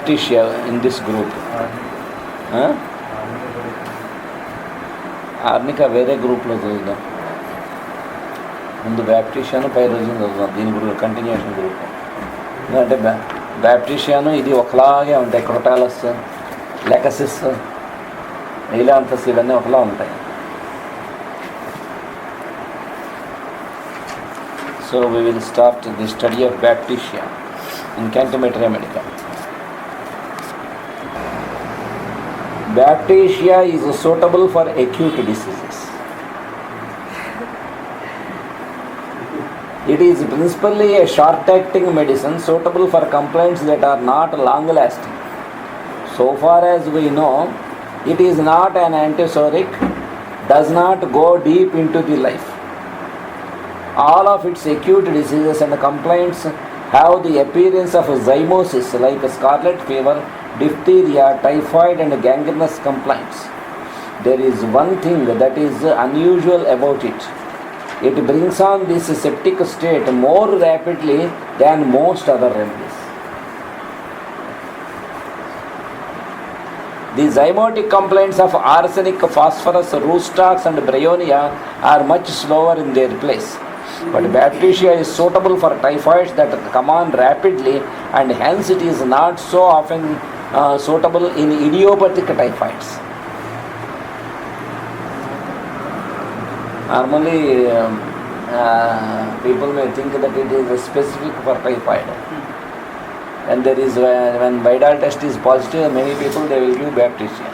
Baptisia in this group? ఆర్నిక వేరే గ్రూప్లో చదువుదాం. ముందు బ్యాప్టిషియాను పైరోజన్ చదువుదాం. దీని గురించి కంటిన్యూషన్ గ్రూప్. ఎందుకంటే బ్యాప్టిషియాను ఇది ఒకలాగే ఉంటాయి. క్రోటాలస్, లెకసిస్, నీలాంతస్ ఇవన్నీ ఒకలా ఉంటాయి. So we will start the study of Baptisia in Baptisia-Materia Medica. Baptisia is suitable for acute diseases. It is principally a short-acting medicine suitable for complaints that are not long-lasting. So far as we know, it is not an antipsychotic, does not go deep into the life. All of its acute diseases and complaints have the appearance of zymosis like scarlet fever, diphtheria, typhoid and gangrenous complaints. There is one thing that is unusual about it. It brings on this septic state more rapidly than most other remedies. The zymotic complaints of arsenic, phosphorus, root-stocks and bryonia are much slower in their place. But Baptisia is suitable for typhoids that come on rapidly, and hence it is not so often suitable in idiopathic typhoids. Normally, people may think that it is specific for typhoid. And there is when Vidal test is positive, many people they will give Baptisia,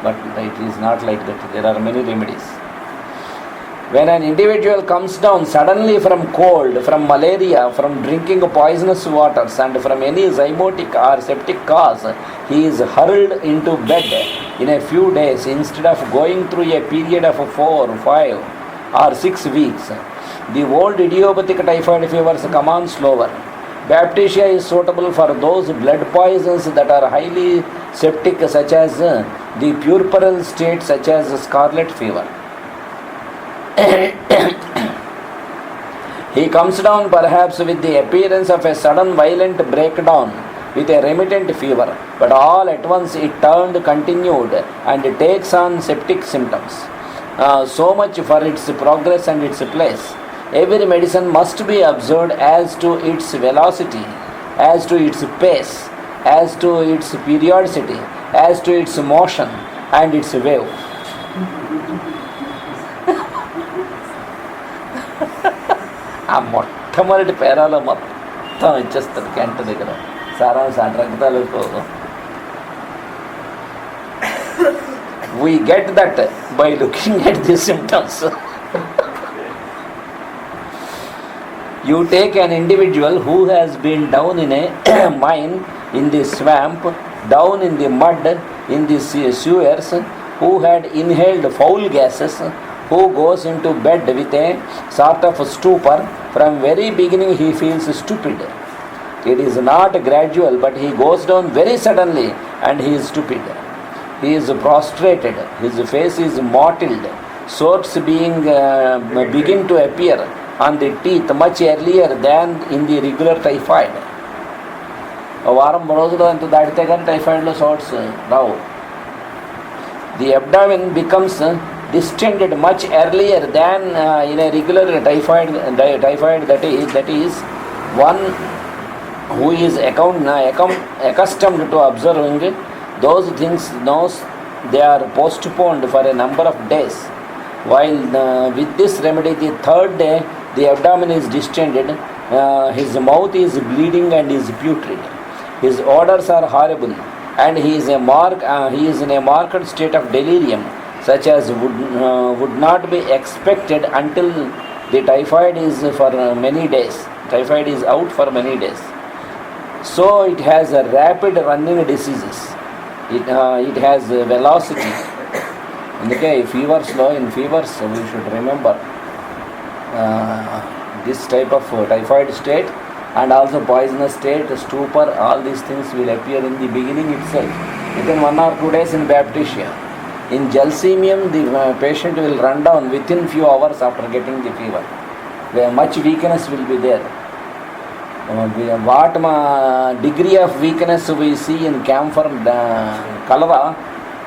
but it is not like that. There are many remedies. When an individual comes down suddenly from cold, from malaria, from drinking poisonous waters and from any zymotic or septic cause, he is hurled into bed in a few days instead of going through a period of 4, 5 or 6 weeks. The old idiopathic typhoid fevers come on slower. Baptisia is suitable for those blood poisons that are highly septic, such as the puerperal state, such as scarlet fever. He comes down perhaps with the appearance of a sudden violent breakdown with a remittent fever, but all at once it turned continued and takes on septic symptoms. So much for its progress and its place. Every medicine must be observed as to its velocity, as to its pace, as to its periodicity, as to its motion and its wave. ఆ మొట్టమొదటి పేరాలో మొత్తం ఇచ్చేస్తారు క్యాంట దగ్గర సారాంశం రక్తాలు. We get that by looking at the symptoms. You take an individual who has been down in a mine, in the swamp, down in the mud, in the sewers, who had inhaled foul gases, who goes into bed with a sort of stupor. From very beginning he feels stupid. It is not gradual, but he goes down very suddenly and he is stupid. He is prostrated, his face is mottled, sores begin to appear on the teeth much earlier than in the regular typhoid. వారం రోజులు అంత దాటితే కానీ టైఫాయిడ్లో సోర్స్ రావు. The abdomen becomes distended much earlier than in a regular typhoid. That is one who is accustomed to observing those things knows they are postponed for a number of days. While with this remedy, the third day the abdomen is distended, his mouth is bleeding and is putrid, his odors are horrible, and he is in a marked state of delirium, such as would not be expected until the typhoid is for many days. Typhoid is out for many days. So it has a rapid running diseases. It has velocity. అందుకే ఫీవర్స్లో in fevers we should remember this type of typhoid state and also poisonous state, stupor, all these things will appear in the beginning itself within 1 or 2 days in Baptisia. In Gelsemium, the patient will run down within few hours after getting the fever. Where much weakness will be there. what degree of weakness we see in camphor cholera,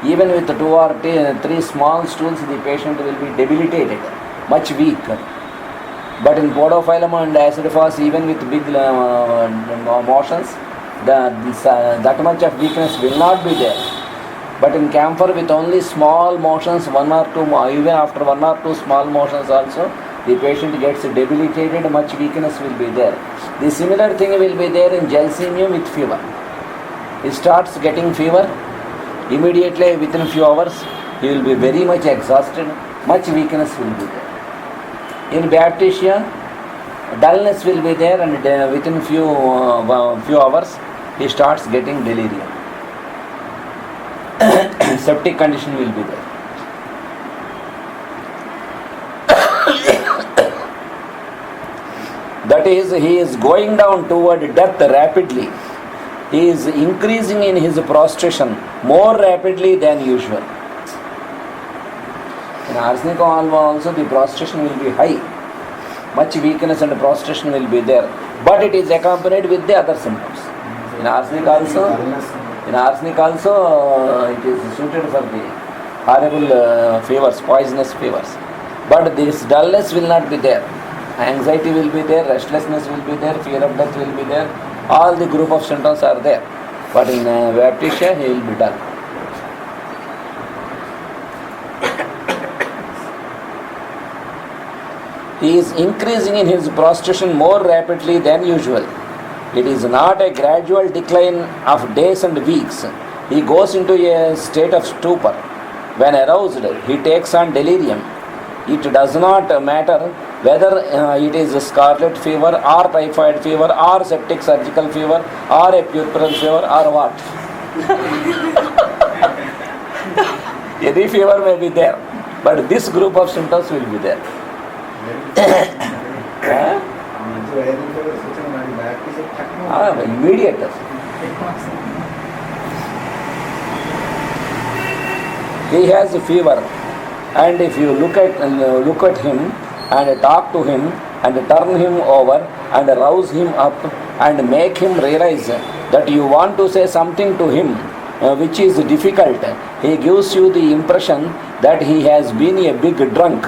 even with 2 or 3 small stools, the patient will be debilitated, much weak. But in podophyllum and acidophos, even with big motions, that much of weakness will not be there. But in camphor, with only small motions, 1 or 2, even after 1 or 2 small motions also, the patient gets debilitated, much weakness will be there. The similar thing will be there in gelsemium with fever. He starts getting fever, immediately within few hours, he will be very much exhausted, much weakness will be there. In Baptisia, dullness will be there, and within few hours, he starts getting delirium. Septic condition will be there. That is, he is going down toward death rapidly. He is increasing in his prostration more rapidly than usual. In arsenic also the prostration will be high. Much weakness and prostration will be there. But it is accompanied with the other symptoms. In arsenic also it is suited for the horrible fevers, poisonous fevers. But this dullness will not be there. Anxiety will be there, restlessness will be there, fear of death will be there. All the group of symptoms are there. But in Baptisia, he will be dull. He is increasing in his prostration more rapidly than usual. It is not a gradual decline of days and weeks. He goes into a state of stupor. When aroused, he takes on delirium. It does not matter whether it is scarlet fever or typhoid fever or septic surgical fever or a puerperal fever or what. Any fever may be there, but this group of symptoms will be there. Immediate. He has a fever, and if you look at him and talk to him and turn him over and rouse him up and make him realize that you want to say something to him which is difficult, he gives you the impression that he has been a big drunk.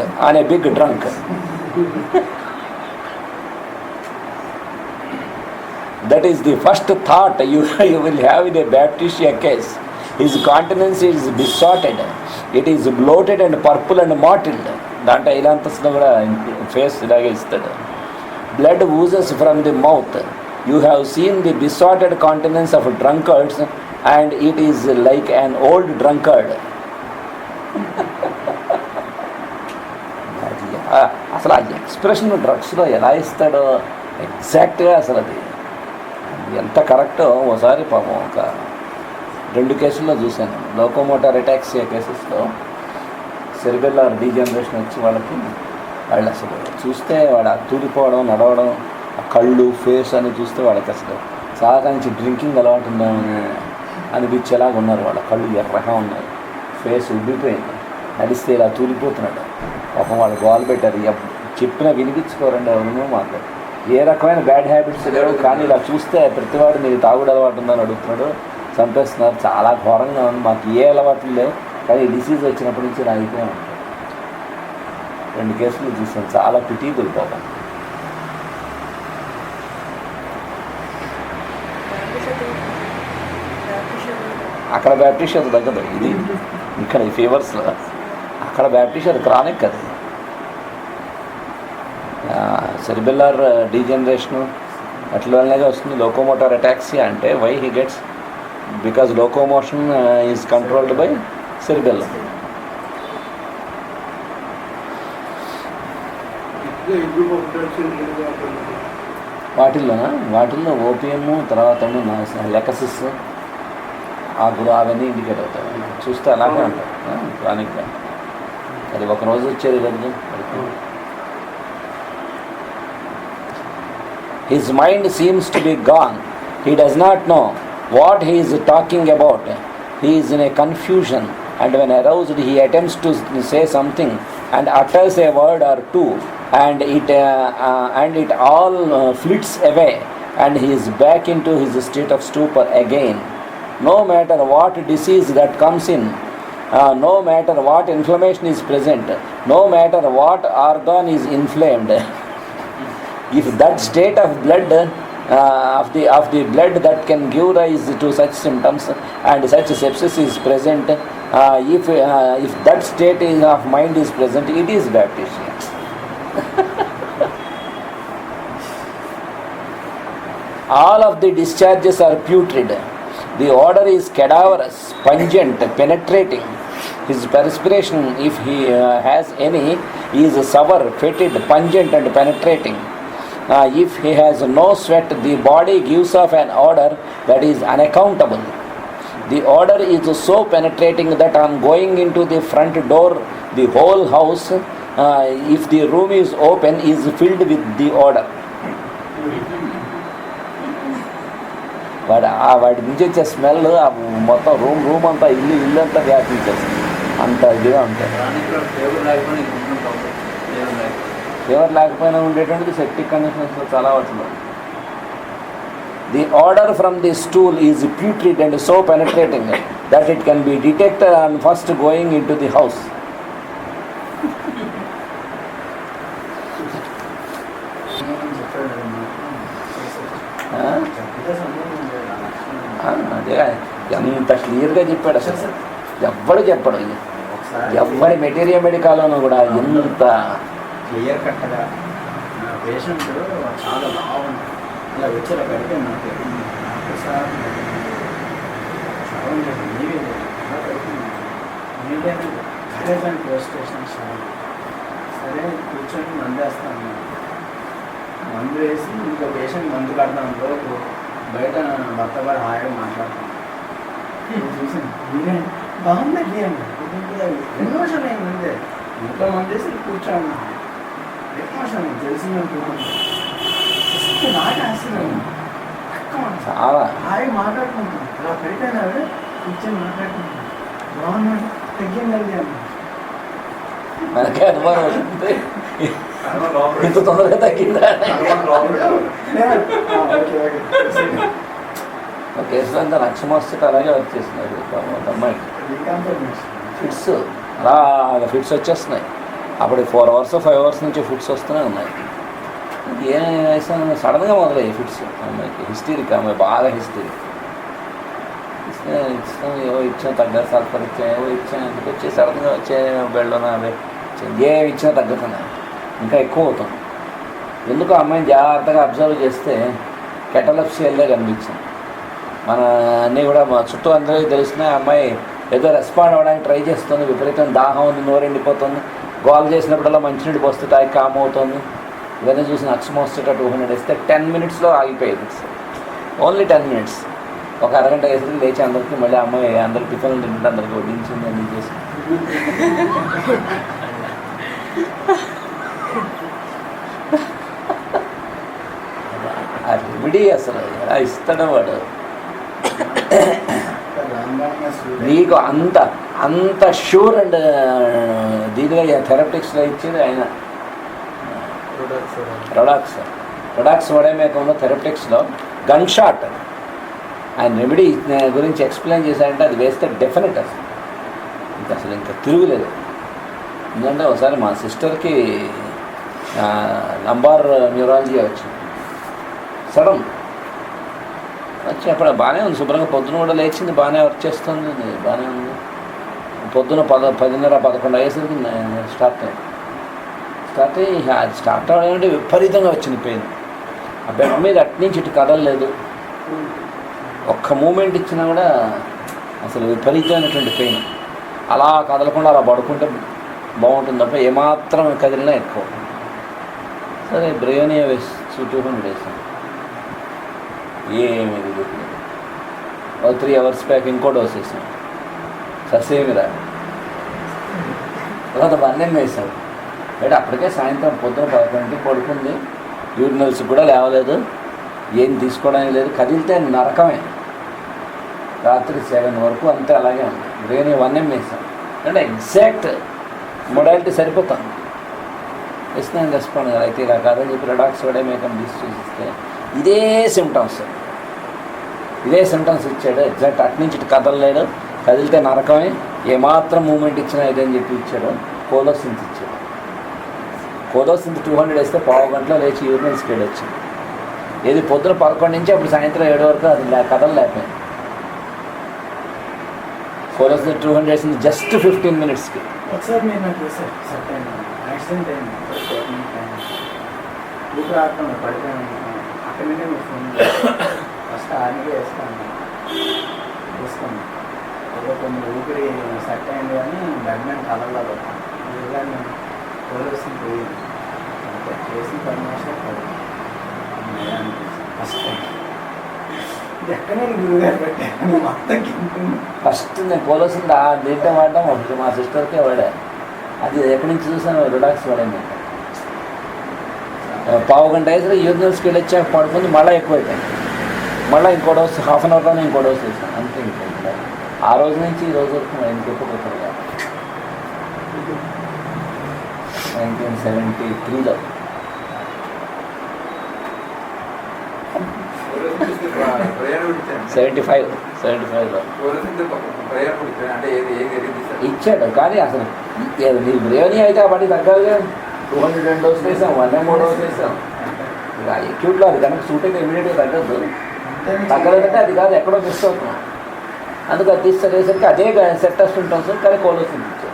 That is the first thought you will have in a Baptisia case. His countenance is distorted. It is bloated and purple and mottled. That Ilanthaslo face istadu. Blood oozes from the mouth. You have seen the distorted countenance of drunkards, and it is like an old drunkard. అసలు ఆ expression డ్రగ్స్లో ఎలా ఇస్తాడో ఎగ్జాక్ట్గా అసలు అది ఎంత కరెక్టో ఒకసారి పాపం ఒక 2 కేసుల్లో చూశాను. లోకోమోటార్ అటాక్సియా కేసెస్లో సెరిబెల్లార్ డీజనరేషన్ వచ్చి వాళ్ళు అసలు చూస్తే వాడు తూలిపోవడం, నడవడం, ఆ కళ్ళు, ఫేస్ అని చూస్తే వాళ్ళకి అసలు చాలా నుంచి డ్రింకింగ్ అలవాటు ఉందని అనిపించేలాగా ఉన్నారు. వాళ్ళ కళ్ళు ఎర్రగా ఉన్నాయి, ఫేస్ ఉబ్బిపోయింది, నడిస్తే ఇలా తూలిపోతున్నాడు. పాపం వాళ్ళు గోలు పెట్టారు. చెప్పినా వినిపించుకోరండి ఎవరినో. మాకు ఏ రకమైన బ్యాడ్ హ్యాబిట్స్ లేవు, కానీ ఇలా చూస్తే ప్రతివాడు నీకు తాగుడు అలవాటు ఉందని అడుగుతున్నాడు, చంపేస్తున్నారు. చాలా ఘోరంగా ఉంది. మాకు ఏ అలవాట్లు లేవు, కానీ డిసీజ్ వచ్చినప్పటి నుంచి రాయితే ఉంటాయి. 2 కేసులు చూసాను. చాలా పిటీబుల్ పాపం. అక్కడ బ్యాప్టిషియా తగ్గదు. ఇది ఇక్కడ ఈ ఫీవర్స్లో అక్కడ బ్యాప్టిషియా క్రానిక్ అది. సెరిబెల్లార్ డీజనరేషను అట్లనే వస్తుంది. లోకోమోటార్ అటాక్సియా అంటే why he gets because locomotion is controlled by cerebellum. వాటిల్లో ఓపిఎమ్, తర్వాత లెకసిస్, అవన్నీ ఇండికేట్ అవుతాయి. చూస్తే అలాగే ఉంటాయి క్రానిక్గా. అది ఒకరోజు వచ్చేది కదా. His mind seems to be gone. He does not know what he is talking about. He is in a confusion, and when aroused he attempts to say something and utters a word or two, and it all flits away and he is back into his state of stupor again. No matter what disease that comes in, no matter what inflammation is present, no matter what organ is inflamed, if that state of blood of the blood that can give rise to such symptoms and such sepsis is present, if that state of mind is present, it is baptisia. All of the discharges are putrid. The odor is cadaverous, pungent, penetrating. His perspiration, if he has any, is sour, fetid, pungent and penetrating. If he has no sweat, the body gives off an odor that is unaccountable. The odor is so penetrating that on going into the front door, the whole house, if the room is open, is filled with the odor. వాటి నుంచి వచ్చే smell మొత్తం room అంతా ఇల్లు అంతా వ్యాపించేస్తుంది, అంత ఇదిగా ఉంటుంది. ఫీవర్ లేకపోయినా ఉండేటువంటిది సెప్టిక్ కండిషన్స్లో చాలా అవుతుంది. The order from the stool is putrid and so penetrating that it can be detected on first going into the house. అదే ఎంత క్లియర్గా చెప్పాడు అసలు, ఎవ్వడు చెప్పడు. ఎవ్వరి మెటీరియల్ మెడికాలోనూ కూడా ఎంత క్లియర్ కట్గా పేషెంట్ చాలా బాగుంటుంది. ఇలా వచ్చారు అక్కడికి నాకు సార్ మీరేనా పోస్ట్ స్టేషన్ సార్, సరే కూర్చొని మందు వేస్తాను. మందు వేసి ఇంకో పేషెంట్ మందు కడతాం లోపు బయట భర్త గారు హాయిగా మాట్లాడతాం. చూసాను మీరే బాగుందండి అండి, 2 నిమిషాలు అయిందంటే ఇంట్లో మంది వేసి కూర్చోండి. చాలా హాయి మాట్లాడుకుంటాం. అలా పెట్టాను ఆవిడ కూర్చొని మాట్లాడుకుంటాం. బాగున్నాడు, తగ్గిందండి అన్న. మనకే అనుమానం వస్తుంది, ఇంత తొందరగా తగ్గిందా. కేసులో అంతా లక్ష్మస్తే అలాగే వచ్చేస్తున్నారు అమ్మాయికి ఫిట్స్, అలాగా ఫిట్స్ వచ్చేస్తున్నాయి. అప్పుడు 4 hours 5 hours నుంచి ఫిట్స్ వస్తూనే ఉన్నాయి. ఏం వేసాను సడన్గా మొదలయ్యాయి ఫిట్స్ అమ్మాయికి. హిస్టరీకి అమ్మాయి బాగా హిస్టరీకి ఏవో ఇచ్చిన తగ్గ సల్ఫర్ ఇచ్చా, ఏవో ఇచ్చాను అందుకు వచ్చి సడన్గా వచ్చే బెల్లోనా అవే ఏమి ఇచ్చినా తగ్గుతున్నాయి, ఇంకా ఎక్కువ అవుతుంది. ఎందుకు అమ్మాయిని జాగ్రత్తగా అబ్జర్వ్ చేస్తే కెటలప్సియల్లే కనిపించింది. మన అన్నీ కూడా మా చుట్టూ అందరికీ తెలిసిన అమ్మాయి ఏదో రెస్పాండ్ అవ్వడానికి ట్రై చేస్తుంది. విపరీతం దాహం ఉంది, నోరెండిపోతుంది, గోల్ చేసినప్పుడల్లా మంచినీళ్ళు పోస్తే తాగి కామ్ అవుతుంది. ఇవన్నీ చూసిన అక్స్మోస్టేట 200 వేస్తే 10 minutesలో ఆగిపోయేది. Only 10 minutes. ఒక అరగంట వేస్తే లేచి అందరికీ మళ్ళీ అమ్మాయి అందరికి టిఫిన్లు తింటే అందరికీ వడ్డించింది అన్నీ చేసి ఆ రెమెడీ అసలు ఎలా ఇస్తాడో వాడు. నీకు అంత అంత షూర్ అండ్ దీనిగా థెరపటిక్స్లో ఇచ్చేది ఆయన ప్రొడక్ట్స్ వడేమేకంలో థెరపటిక్స్లో గన్ షాట్ ఆయన రెమెడీ గురించి ఎక్స్ప్లెయిన్ చేశారంటే అది వేస్తే డెఫినెట్ అసలు ఇంకా తిరుగులేదు. ఎందుకంటే ఒకసారి మా సిస్టర్కి లంబార్ న్యూరాలజీ వచ్చింది. సడన్ వచ్చి అప్పుడు బాగానే ఉంది, శుభ్రంగా పొద్దున కూడా లేచింది, బాగానే వర్క్ చేస్తుంది, బాగానే ఉంది. పొద్దున 10:30-11 అయ్యేసరికి స్టార్ట్ అయ్యి అది స్టార్ట్ అవ్వడం విపరీతంగా వచ్చింది పెయిన్. ఆ బెడ్ మీద అట్నుంచి ఇటు కదలలేదు, ఒక్క మూమెంట్ ఇచ్చినా కూడా అసలు విపరీతమైనటువంటి పెయిన్. అలా కదలకుండా అలా పడుకుంటే బాగుంటుంది తప్ప ఏమాత్రం కదిలినా ఎక్కువ. సరే బ్రేనియా వేసి 200 వేసాను, ఏమి దిగుతుంది. 3 hours బ్యాక్ ఇంకో డోస్ వేసాను, ససేమిరా. తర్వాత 1 వేసాను. అంటే అప్పటికే సాయంత్రం పొద్దున 11 పడుకుంది, యూరినల్స్ కూడా లేవలేదు, ఏం తీసుకోవడానికి లేదు, కదిలితే నరకమే. రాత్రి 7 వరకు అంతే అలాగే ఉంది. బ్రెయిన్ 1 వేసాను అంటే ఎగ్జాక్ట్ మొడాలిటీ సరిపోతాను. ఇస్తున్నాను రెస్పాండ్ కదా, అయితే ఇలా కాదని చెప్పి రిడాక్స్ వడే మేకం తీసి చూసిస్తే ఇదే సిమ్టమ్స్ ఇచ్చాడు. ఎగ్జాక్ట్ అటు నుంచి ఇటు కదలలేడు, కదిలితే నరకమే, ఏమాత్రం మూమెంట్ ఇచ్చినా ఇదని చెప్పి ఇచ్చాడు. కోలోసింత్ ఇచ్చాడు. కోలోసింత్ 200 వేస్తే పావు గంటలో లేచి యూరినల్ స్పీడ్ వచ్చింది. ఏది పొద్దున 11 నుంచి అప్పుడు సాయంత్రం 7 వరకు అది కదలలేకపోయింది. కోలోసింత్ 200 వేసింది జస్ట్ 15 మినిట్స్కి. ఒకసారి మీరు నాకు సెట్ అయింది, యాక్సిడెంట్ అయింది, ఊపిరి ఆడుతున్నాను, పడిపోయాను. అక్కడి నుండే మీరు ఫోన్ ఫస్ట్ ఆర్మీగా వేసుకోండి. కొన్ని ఊపిరి సెట్ అయింది కానీ బ్లడ్ మ్యాన్ కదలలేదు. కానీ కోలోసింత్ పోయింది. చేసి 10 నిమిషాలు ఫస్ట్ టైం. ఇది ఎక్కడ నేను గురుగారు పెట్టాను మొత్తం కింటుంది. ఫస్ట్ నేను కోలోసింత్ దీంట్లో వాడడం ఒకటి మా సిస్టర్కే వాడా. అది ఎక్కడి నుంచి చూసాను, రిలాక్స్ వాడండి. పావు గంట వేసి యూరినల్ స్పీడ్ వచ్చాక పడుకుంది, మళ్ళీ ఎక్కువ అయిపోయింది. మళ్ళీ ఇంకో డోస్ హాఫ్ అన్ అవర్లోనే ఇంకో డోస్ వేసాను. అంతే. ఇంకో ఆ రోజు నుంచి ఈ రోజు వరకు ఇంకెక్కుపోతాను కదా. 1973లో 75లో ఇచ్చాడు. కానీ అసలు నీకు బ్రేవనీ అయితే వాటికి తగ్గాలిగా. 202 డోసులు వేసాం, 103 డోసులు వేసాం. ఎక్యూట్లో అది కనుక సూట్ అయితే ఇమీడియట్గా తగ్గద్దు. తగ్గలేదంటే అది కాదు, ఎక్కడో మిస్ అవుతున్నాం. అందుకు అది తీసుకునేసరికి అదే సెట్ టెస్ట్ ఉంటుంది సార్. కానీ కోలోసింత్ ఇచ్చాడు.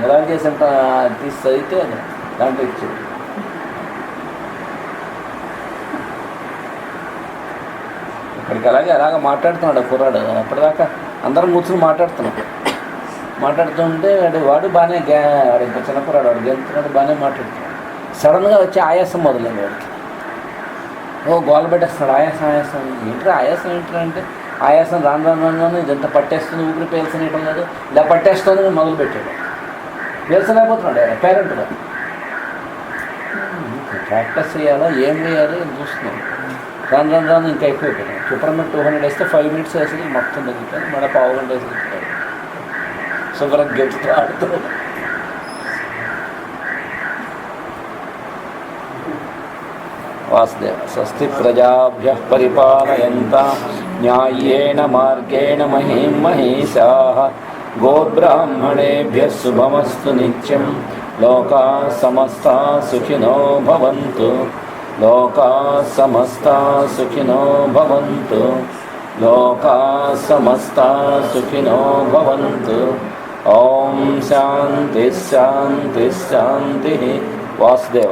నిరాల్జియస్ అంట తీస్తే దాంట్లో ఇచ్చాడు. ఇక్కడికి అలాగ మాట్లాడుతున్నాడు కుర్రాడు. అప్పటిదాకా అందరం కూర్చొని మాట్లాడుతుంటే వాడు బాగానే వాడు ఇంకా చిన్న కుర్రాడు, వాడు గెలుతున్నాడు, బాగానే మాట్లాడుతున్నాడు. సడన్గా వచ్చి ఆయాసం మొదలైంది వాడికి. గోల పెట్టేస్తున్నాడు, ఆయాసం ఏంటంటే ఆయాసం రాను ఇదంతా పట్టేస్తుంది, ఊపిరి పీల్చనేయటం లేదు, ఇలా పట్టేస్తుంది మొదలుపెట్టాడు. పీల్చలేకపోతున్నాడు పేరెంట్గా. ప్రాక్టీస్ చేయాలా ఏం చేయాలి అని చూస్తున్నాడు. రాను ఇంకా ఎక్కువైపోయాడు. సుప్రమేట్ 200 వేస్తే 5 మినిట్స్ వేసి మొత్తం తగ్గిపోయింది. మళ్ళీ పావు గంట వేసి తిప్పాడు. శుభ్రం గెలుతూ ఆడుతున్నాడు. వాసుదేవ. స్వస్తి ప్రజాభ్యః పరిపాలయంతాం న్యాయేన మార్గేణ మహీం మహీషాః. గోబ్రాహ్మణేభ్యः శుభమస్తు నిత్యం. లోకాः సమస్తాः సుఖినో భవంతు. లోకాः సమస్తాः సుఖినో భవంతు. లోకాः సమస్తాः సుఖినో భవంతు. ఓం శాంతి శాంతి శాంతి. వాసుదేవ.